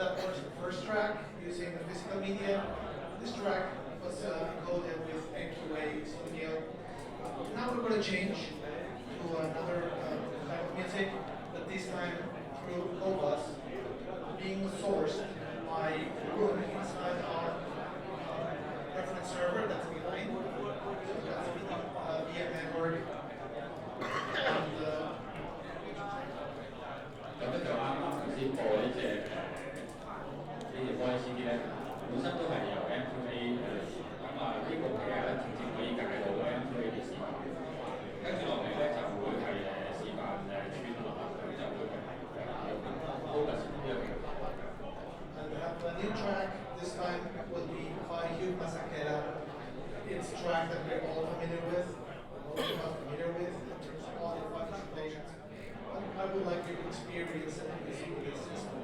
that was the first track using the physical media. This track was encoded with NQA Studio. Now we're going to change to another type of music, but this time through Cobus, being sourced by Fung inside our reference server that's behind. So that's via network. And, 咁咧就啱啱頭先播呢隻 voice CD 咧，本身都係由 M2A 咁啊呢個其實咧直接可以解到 M2A 嘅視頻，跟住落嚟咧就會係示範串流，咁就會用 Telos 呢個平台。And we have a new track. This time will be by Hugh Masakela. It's a track that we're all familiar with, most of us familiar with in terms of audio presentations. I would like you to experience and see this system.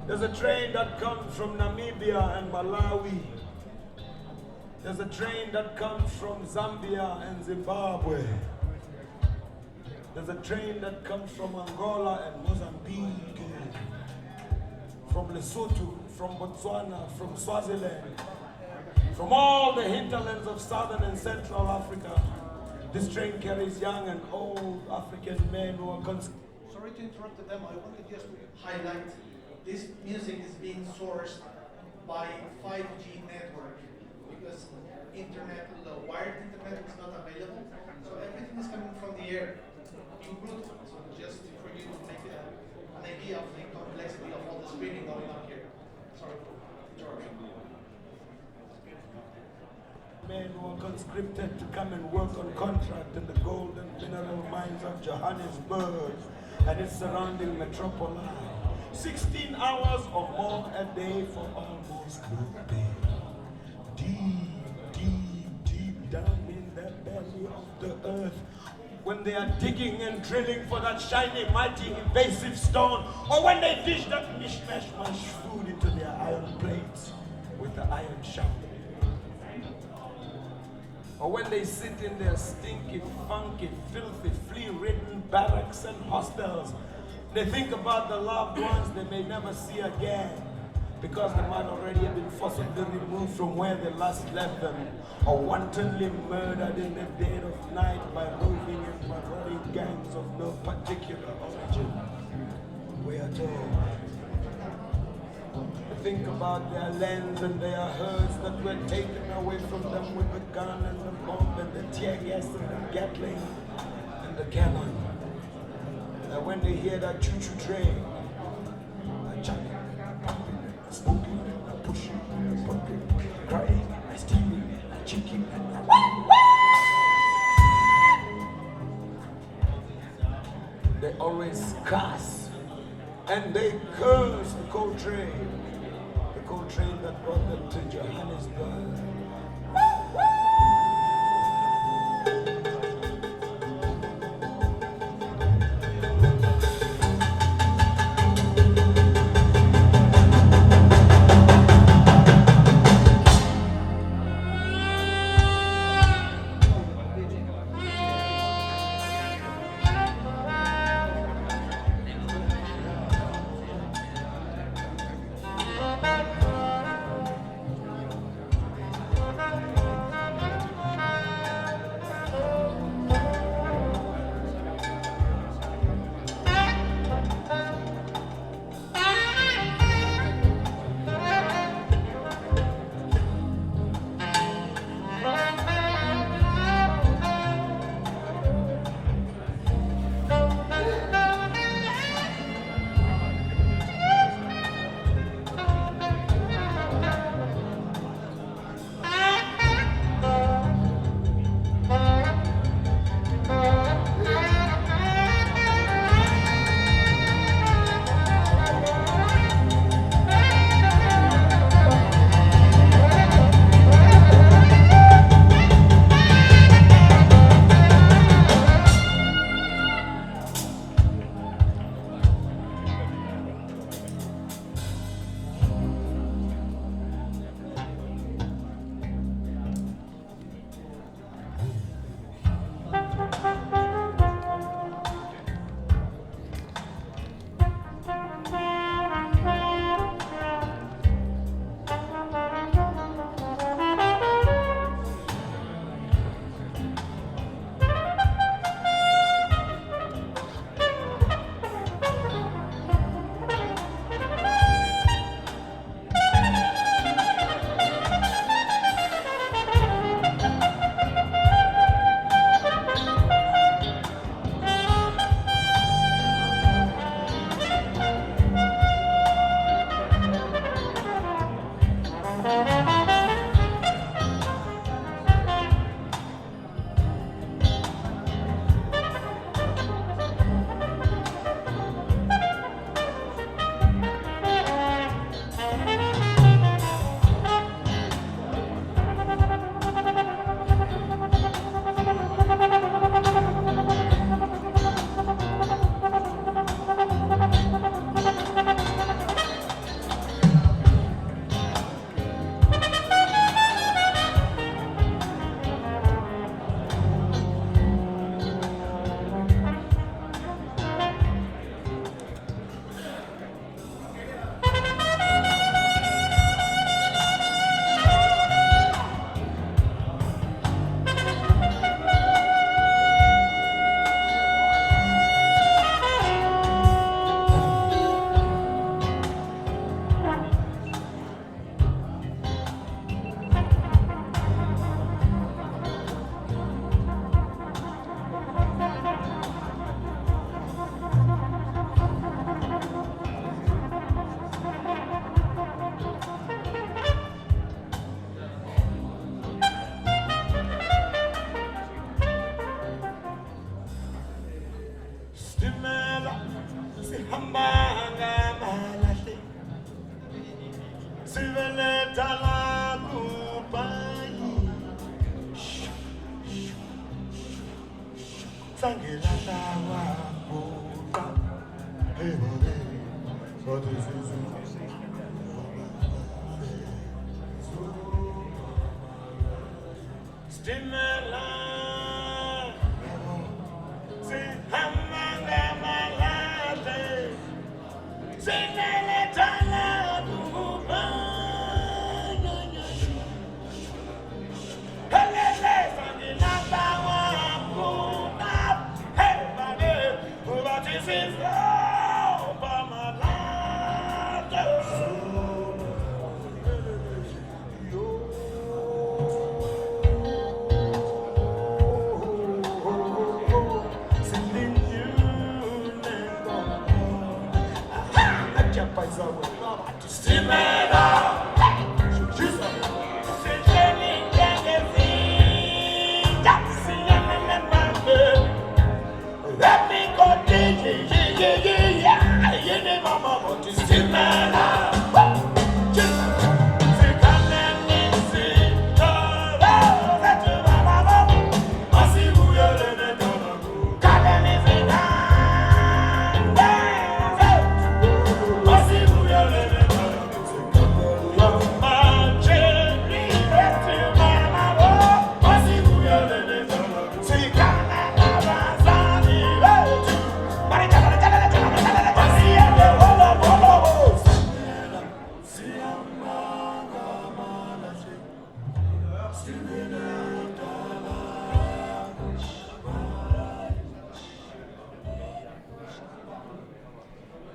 There's a train that comes from Namibia and Malawi. There's a train that comes from Zambia and Zimbabwe. There's a train that comes from Angola and Mozambique, from Lesotho, from Botswana, from Swaziland, from all the hinterlands of southern and central Africa. This train carries young and old African men who are Sorry to interrupt the demo. I wanted just to highlight this music is being sourced by 5G network because internet, the wired internet is not available. So everything is coming from the air in Bluetooth. So just for you to make an idea of the complexity of all the streaming going on here. Sorry for interruption. Men who are conscripted to come and work on contract in the gold and mineral mines of Johannesburg and its surrounding metropoli. 16 hours or more a day for almost no pay. Deep down in the belly of the earth, when they are digging and drilling for that shiny, mighty, invasive stone, or when they dish that mishmash food into their iron plates with the iron shovel, or when they sit in their stinky, funky, filthy, flea-ridden barracks and hostels. They think about the loved ones they may never see again because they might already have been forcibly removed from where they last left them or wantonly murdered in the dead of night by roving and marauding gangs of no particular origin. We are told. They think about their lands and their herds that were taken away from them with the gun and the bomb and the tear gas and the Gatling and the cannon. And when they hear that choo-choo train, a chucking, a pumping, a smoking, a pushing, a pumping, a crying, a steaming, a chicken, they always cuss and they curse the coal train that brought them to Johannesburg.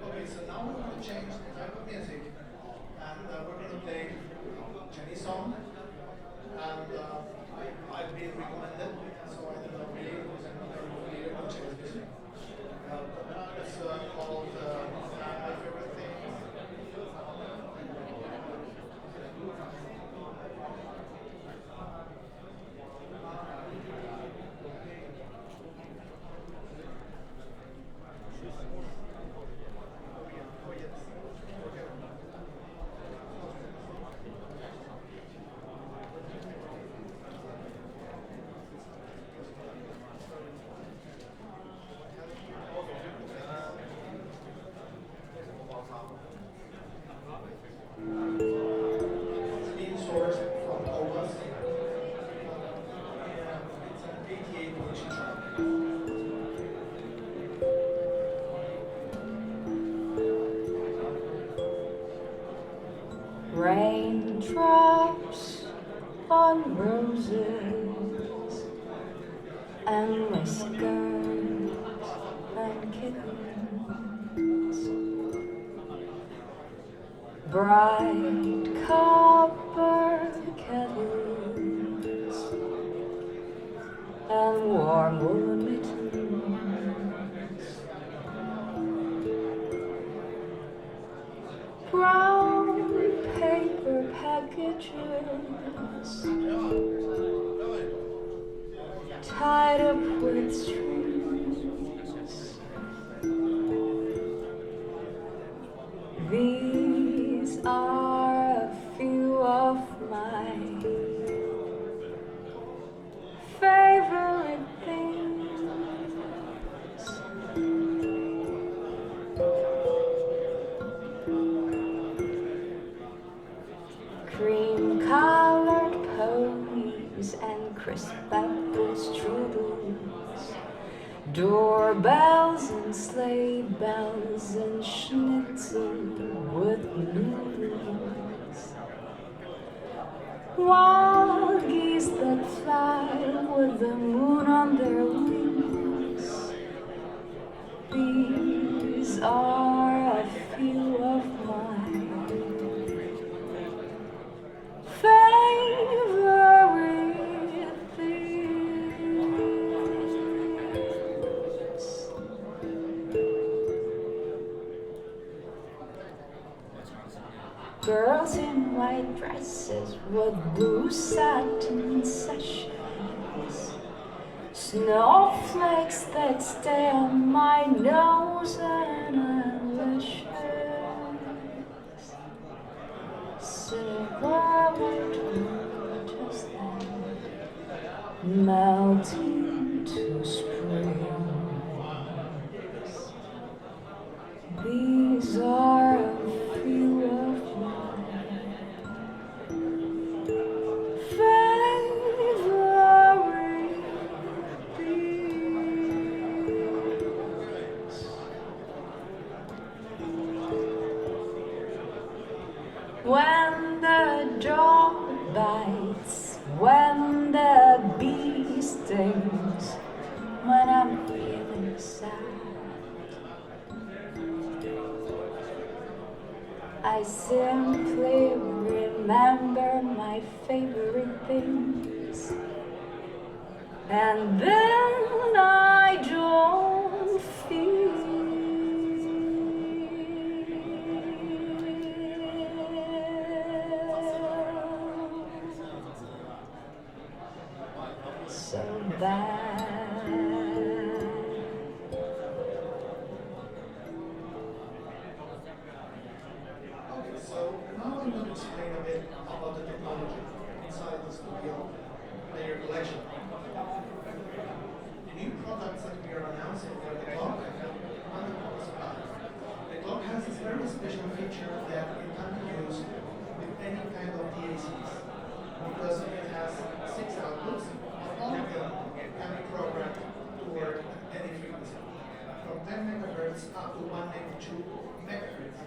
Okay, so now we're going to change the type of music, and we're going to play Chinese song, and I've been recommended, so I don't know really who's another leader of Chinese music. It's called My Favorite Thing. Being sourced from Telos. It's an 88-inch track. Raindrops on roses and whiskers and kittens, bright copper kettles and warm woolen mittens, brown paper packages tied up with strings. These are a few of my favorite things. Cream-colored ponies and crisp apple strudels, doorbells and sleigh bells and schnitzel with noodles, wild geese that fly with the moon on their wings. These are a few of my favorite things. Girls in white dresses with blue satin sashes, snowflakes that stay on my nose and eyelashes, silver waters then melting to spring. when the bee stings, when I'm feeling sad. I simply remember my favorite things, and then I don't feel so bad. Okay, so now I'm going to explain a bit about the technology inside the studio player collection. The new products that we are announcing are the clock and the power supply. The clock has this very special feature that it can be used with any kind of DACs because it has 6 outputs. All of them can be programmed to work at any frequency, from 10 megahertz up to 192 megahertz.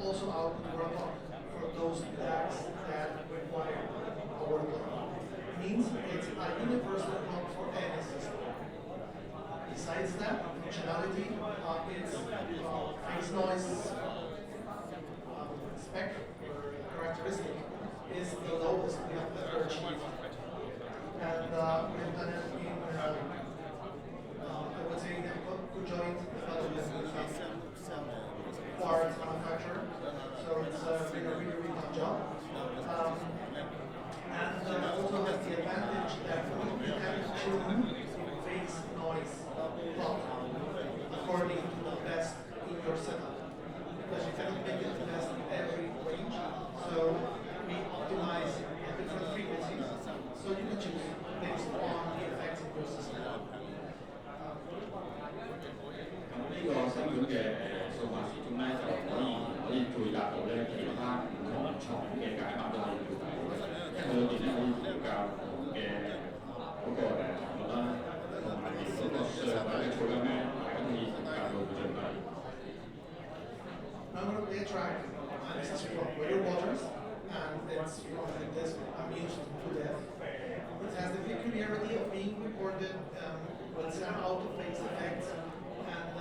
Also output for a clock for those DACs that require power clock. Means it's a universal clock for any system. Besides that, functionality, its phase noise spec or characteristic is the lowest we have ever achieved. And we've done it in, I would say, in a conjoint development with parts manufacturer. So it's been a really, really tough job. And also has the advantage that we can tune phase noise clock according to the best in your setup. Because you cannot make it the best in every range. So we optimize different frequencies so you can choose based on the effects in your system. 呢個新款嘅數碼時鐘咧，就可以配搭到咧其他唔同床嘅解碼都可以配搭到嘅，因為佢裏邊咧可以調校唔同嘅嗰個頻率啦，同埋嗰個上位嘅噪音咧，大家可以調校到最低。Now I'm going to play a track, and this is from Weather Waters, and it's from this Amused to Death. It has the peculiarity of being recorded with some out-of-phase effects, and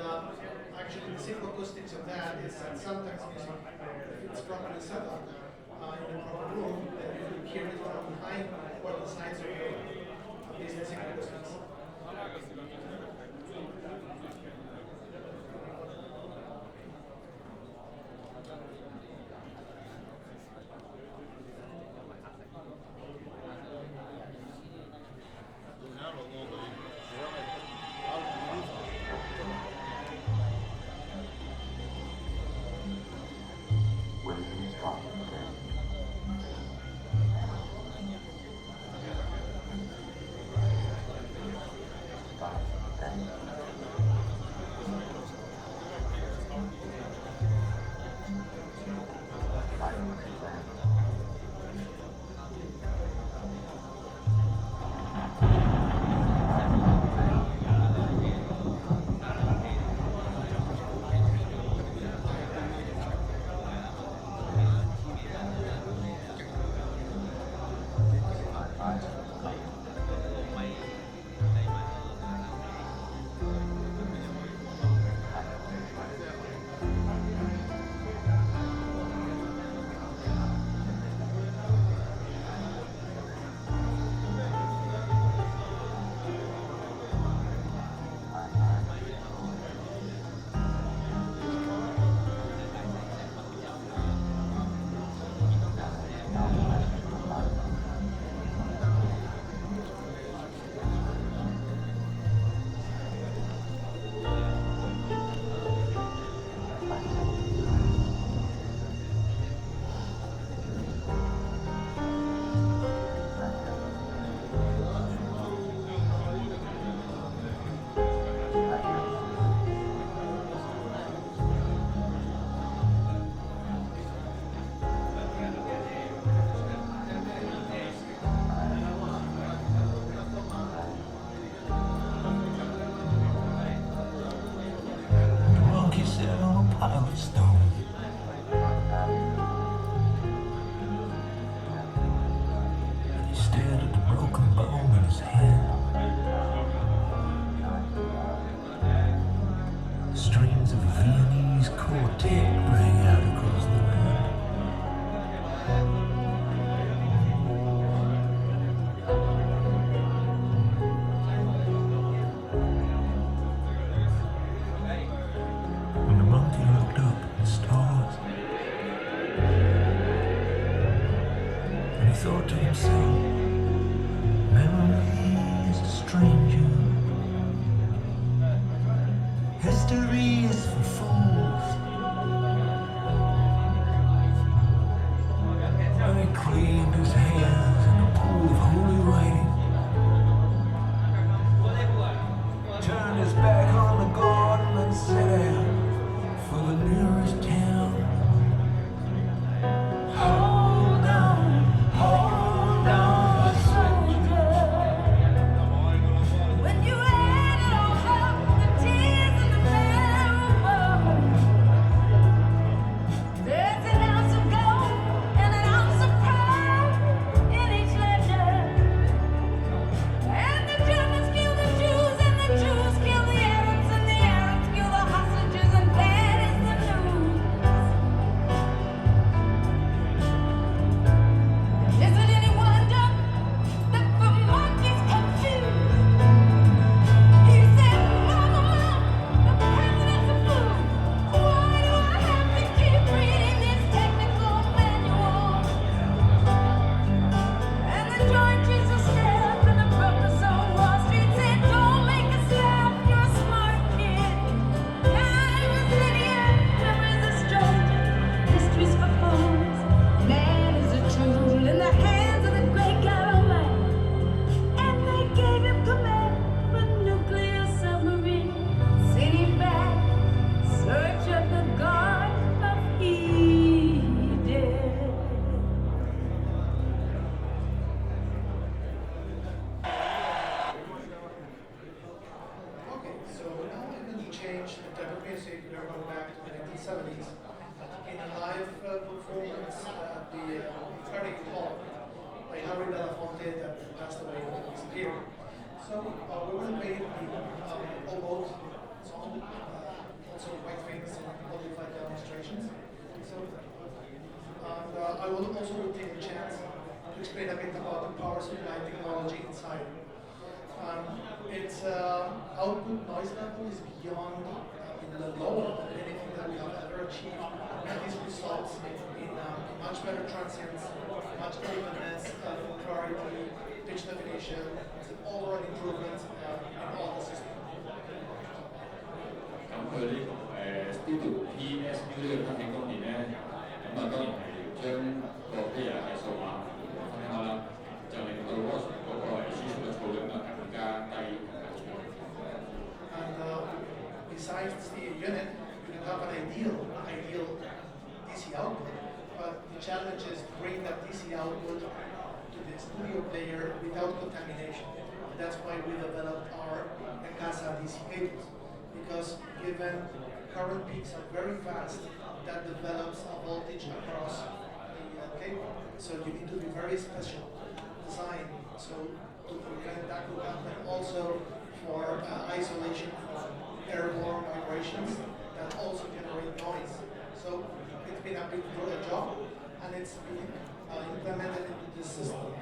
actually the simple acoustics of that is that sometimes music, if it's properly set up in the proper room, then you can hear it from behind or the sides of your business acoustics. his hand. Strains of Viennese quartet rang out across the land. When the monkey looked up at the stars, and he thought to himself, memory is a stranger, history is for fools. And he cleaned his hands in a pool of holy writing, turned his back on the garden and set out for the nearest town. Hold on, soldier. When you add it all up, the tears and the marrow, there's an ounce of gold and an ounce of pride in each ledger. And the Germans kill the Jews, and the Jews kill the Arabs, and the Arabs kill the hostages, and that is the news. Is it any wonder that the monkey's confused? He said, Mama, the president's a fool. Why do I have to keep reading these technical manuals? And the Joint Chiefs of Staff and the brokers on Wall Street said, don't make us laugh, you're a smart kid. Time is linear, memory's a stranger, history's for fools. Man is a tool in the hands of the great God Almighty. And they gave him command of a nuclear submarine. Send him back, search of the Garden of Eden. Okay, so now I'm going to change the type of music. We're going back to the 1970s. In a live performance at the Carnegie Hall by Harry Belafonte that passed away this year. So we're going to play the oboe song, also quite famous in modified demonstrations. So, and I will also take a chance to explain a bit about the power supply technology inside. Its output noise level is beyond the lower of anything that we have ever achieved. And this results in much better transients, much better finesse, clarity, pitch definition, it's an overall improvement in all the systems. 咁佢呢個Studio PSU 呢個吸氣功能咧，咁啊當然係將個 player 嘅數碼分開啦，就令到嗰個輸出嘅噪音啊更加低、更加長。And besides the unit, you can have an ideal DC output, but the challenge is to bring that DC output to the studio player without contamination. And that's why we developed our Casa DC cables, because given current peaks are very fast, that develops a voltage across the cable. So you need to be very special design so to prevent that to happen. Also for isolation from airborne vibrations that also generate noise. So it's been a big job and it's been implemented into this system.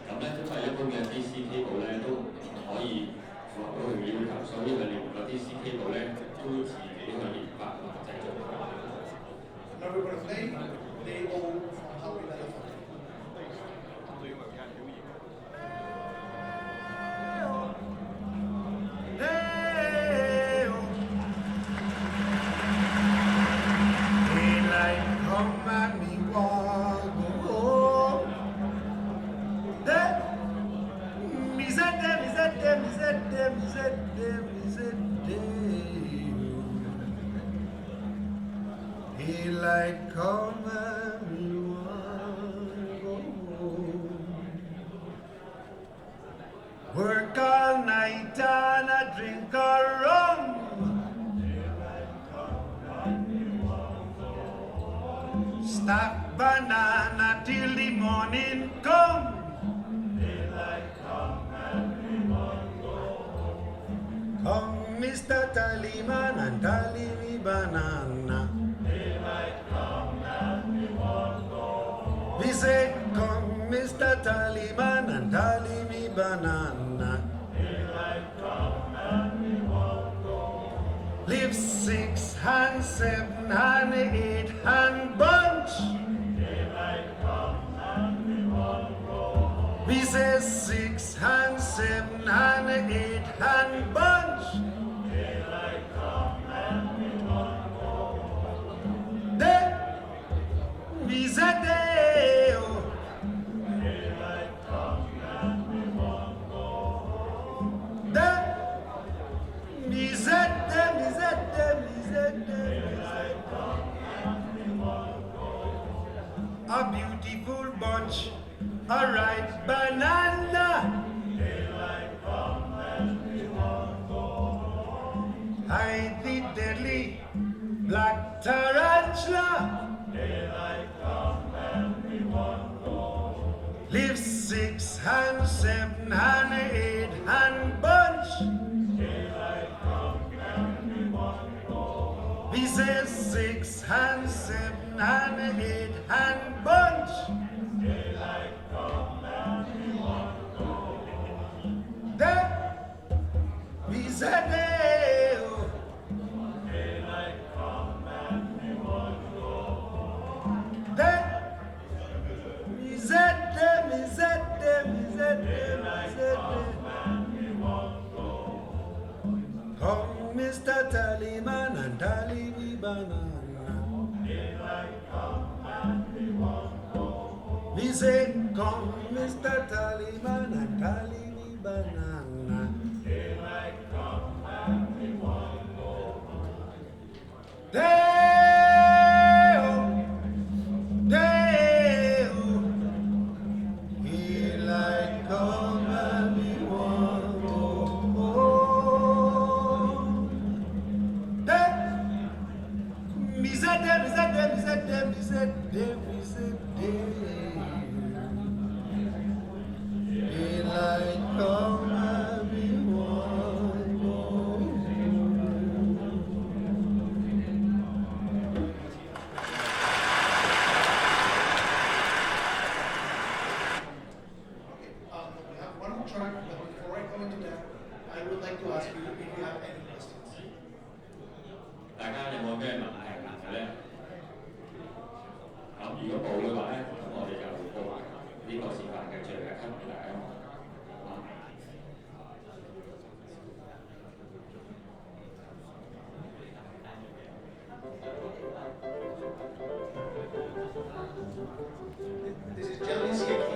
咁咧，因為一般嘅 DC cable 咧都唔可以符合到佢嘅要求，所以佢連個 DC cable 咧都自己去研發同埋製造。Now we're going to play the old from Harry Belafonte. Daylight come and me walk home. Me said them. Daylight come and me walk home. Work all night and I drink a rum. Stack banana till the morning come. Daylight Tallyman and tally me banana. We say, come, Mr. Tallyman, and tally me banana. Live 6 and 7 and 8 and bunch. We say 6 and 7 and 8 and bunch. Then we say day, oh. Then we say them, we say them, we say them. A beautiful bunch, a ripe banana. Hide the deadly black tarantula. Live 6 and 7 and 8 and bunch. We say 6 and 7 and 8 and bunch. Then we say day, oh. Then we say them, we say them, we say them, we say them. Come, Mr. Tallyman, and tally me banana. We say, come, Mr. Tallyman, and tally me banana. Day-o, day-o. Daylight come and we want go home. We said them, we said them, we said them, we said them, we said them. Daylight come and we want go home. We have one more track, but before I go into that, I would like to ask you if you have any questions. 大家有冇咩問題咧？咁如果冇嘅話咧，咁我哋就播埋呢個示範嘅最後一級俾大家望。This is Jelly Siaki.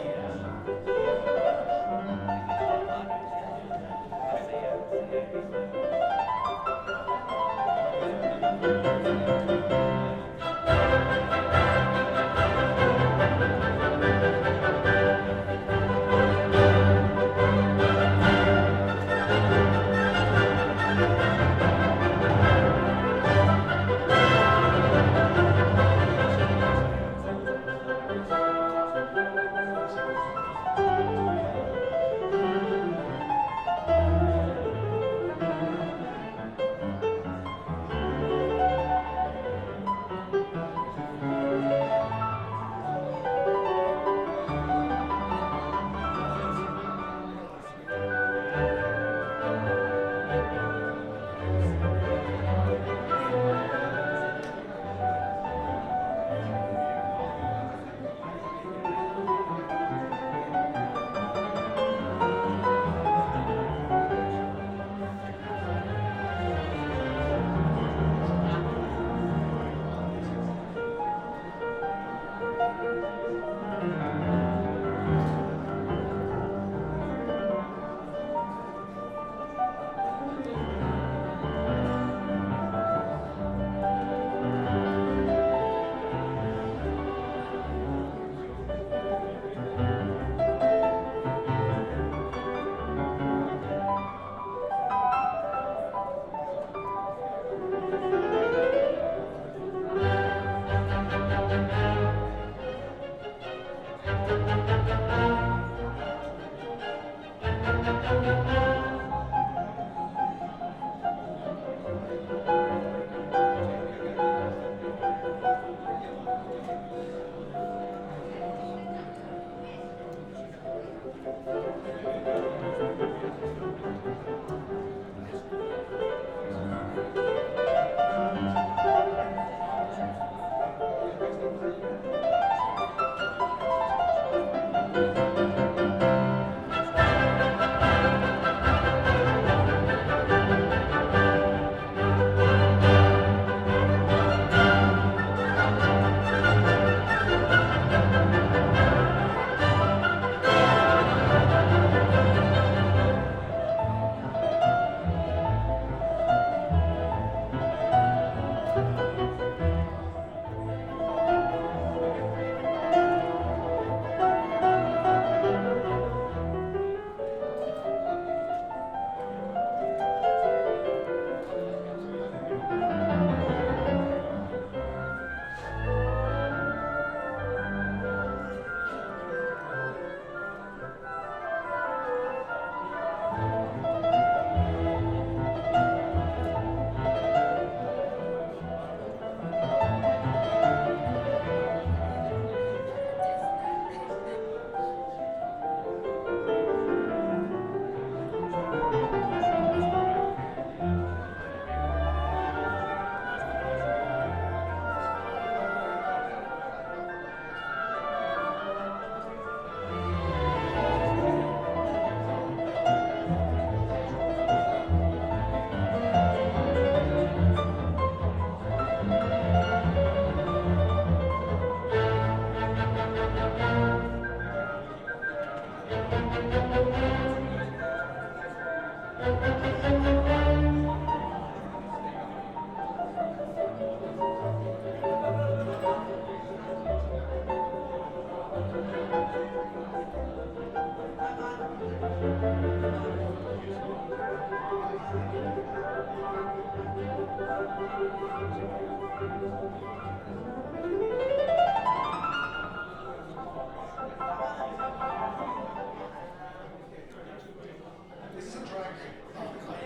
This is a track I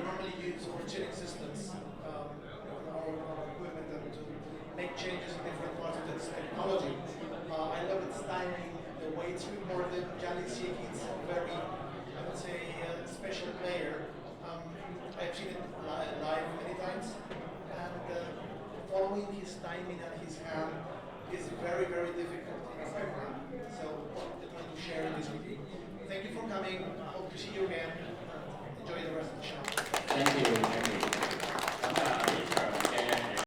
normally use for tuning systems on our equipment and to make changes in different parts of its technology. I love its timing, the way it's recorded. Jali Siki is a very, I would say, special player. I've seen it live many times, and following his timing and his hand is very, very difficult in a program. So